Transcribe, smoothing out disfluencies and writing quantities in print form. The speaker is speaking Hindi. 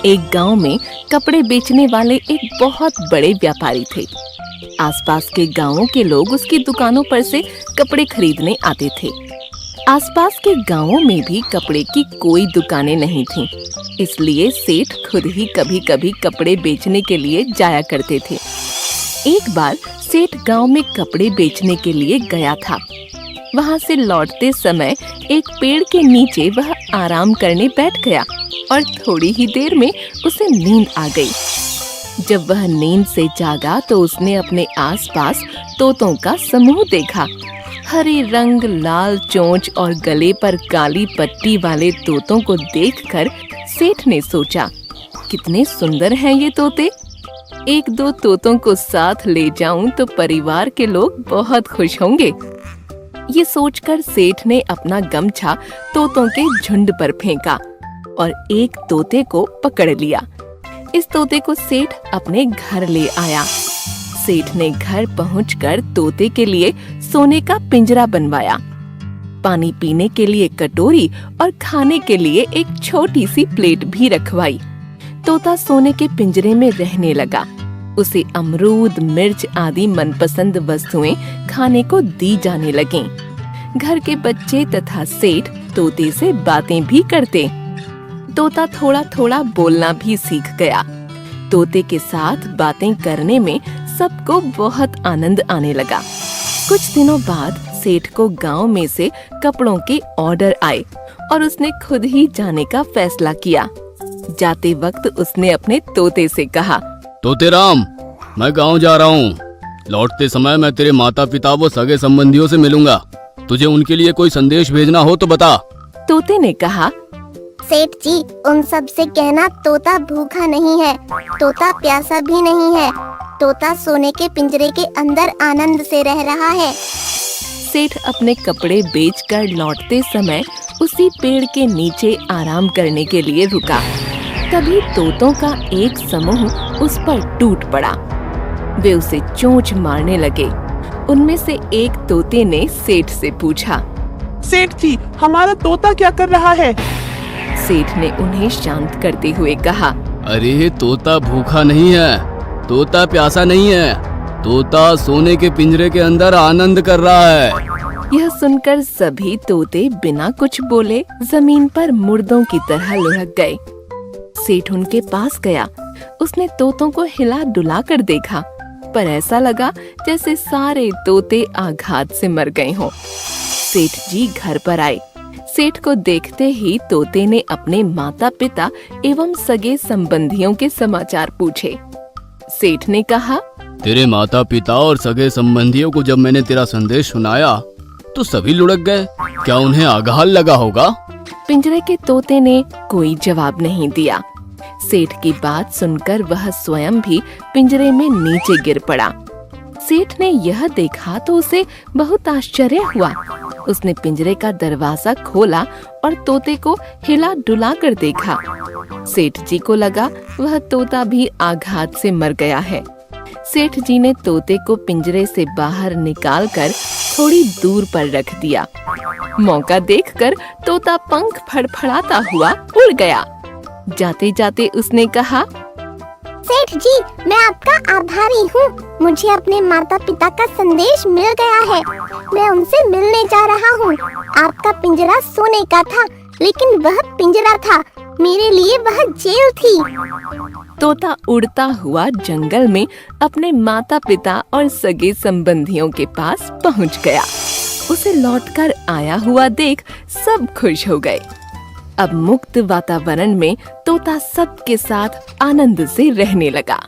एक गांव में कपड़े बेचने वाले एक बहुत बड़े व्यापारी थे। आसपास के गांवों के लोग उसकी दुकानों पर से कपड़े खरीदने आते थे। आसपास के गांवों में भी कपड़े की कोई दुकानें नहीं थीं, इसलिए सेठ खुद ही कभी-कभी कपड़े बेचने के लिए जाया करते थे। एक बार सेठ गांव में कपड़े बेचने के लिए गया था। वहां से लौटते समय एक पेड़ के नीचे वह आराम करने बैठ गया और थोड़ी ही देर में उसे नींद आ गई। जब वह नींद से जागा तो उसने अपने आसपास तोतों का समूह देखा। हरे रंग, लाल चोंच और गले पर काली पट्टी वाले तोतों को देखकर सेठ ने सोचा, कितने सुंदर हैं ये तोते। एक दो तोतों को साथ ले जाऊं तो परिवार के लोग बहुत खुश होंगे। ये सोचकर सेठ ने अपना गमछा तोतों के झुंड पर फेंका और एक तोते को पकड़ लिया। इस तोते को सेठ अपने घर ले आया। सेठ ने घर पहुंचकर तोते के लिए सोने का पिंजरा बनवाया, पानी पीने के लिए कटोरी और खाने के लिए एक छोटी सी प्लेट भी रखवाई। तोता सोने के पिंजरे में रहने लगा। उसे अमरूद, मिर्च आदि मनपसंद वस्तुएं खाने को दी जाने लगीं। घर के बच्चे तथा सेठ तोते से बातें भी करते। तोता थोड़ा थोड़ा बोलना भी सीख गया। तोते के साथ बातें करने में सबको बहुत आनंद आने लगा। कुछ दिनों बाद सेठ को गांव में से कपड़ों के ऑर्डर आए और उसने खुद ही जाने का फैसला किया। जाते वक्त उसने अपने तोते से कहा, तोते राम, मैं गांव जा रहा हूँ। लौटते समय मैं तेरे माता पिता व सगे संबंधियों से मिलूंगा। तुझे उनके लिए कोई संदेश भेजना हो तो बता। तोते ने कहा, सेठ जी, उन सब से कहना तोता भूखा नहीं है, तोता प्यासा भी नहीं है, तोता सोने के पिंजरे के अंदर आनंद से रह रहा है। सेठ अपने कपड़े बेचकर लौटते समय उसी पेड़ के नीचे आराम करने के लिए रुका। तभी तोतों का एक समूह उस पर टूट पड़ा। वे उसे चोंच मारने लगे। उनमें से एक तोते ने सेठ से पूछा, सेठ जी, हमारा तोता क्या कर रहा है? सेठ ने उन्हें शांत करते हुए कहा, अरे तोता भूखा नहीं है, तोता प्यासा नहीं है, तोता सोने के पिंजरे के अंदर आनंद कर रहा है। यह सुनकर सभी तोते बिना कुछ बोले जमीन पर मुर्दों की तरह लुढ़क गए। सेठ उनके पास गया। उसने तोतों को हिला डुला कर देखा, पर ऐसा लगा जैसे सारे तोते आघात से मर गए हों। सेठ जी घर पर आए। सेठ को देखते ही तोते ने अपने माता पिता एवं सगे संबंधियों के समाचार पूछे। सेठ ने कहा, तेरे माता पिता और सगे संबंधियों को जब मैंने तेरा संदेश सुनाया तो सभी लुढ़क गए। क्या उन्हें आघात लगा होगा? पिंजरे के तोते ने कोई जवाब नहीं दिया। सेठ की बात सुनकर वह स्वयं भी पिंजरे में नीचे गिर पड़ा। सेठ ने यह देखा तो उसे बहुत आश्चर्य हुआ। उसने पिंजरे का दरवाजा खोला और तोते को हिला डुला कर देखा। सेठ जी को लगा वह तोता भी आघात से मर गया है। सेठ जी ने तोते को पिंजरे से बाहर निकालकर थोड़ी दूर पर रख दिया। मौका देखकर तोता पंख फड़फड़ाता हुआ उड़ गया। जाते जाते उसने कहा, सेठ जी, मैं आपका आभारी हूँ। मुझे अपने माता पिता का संदेश मिल गया है। मैं उनसे मिलने जा रहा हूँ। आपका पिंजरा सोने का था, लेकिन वह पिंजरा था, मेरे लिए वह जेल थी। तोता उड़ता हुआ जंगल में अपने माता पिता और सगे संबंधियों के पास पहुँच गया। उसे लौटकर आया हुआ देख सब खुश हो गए। अब मुक्त वातावरण में तोता सबके साथ आनंद से रहने लगा।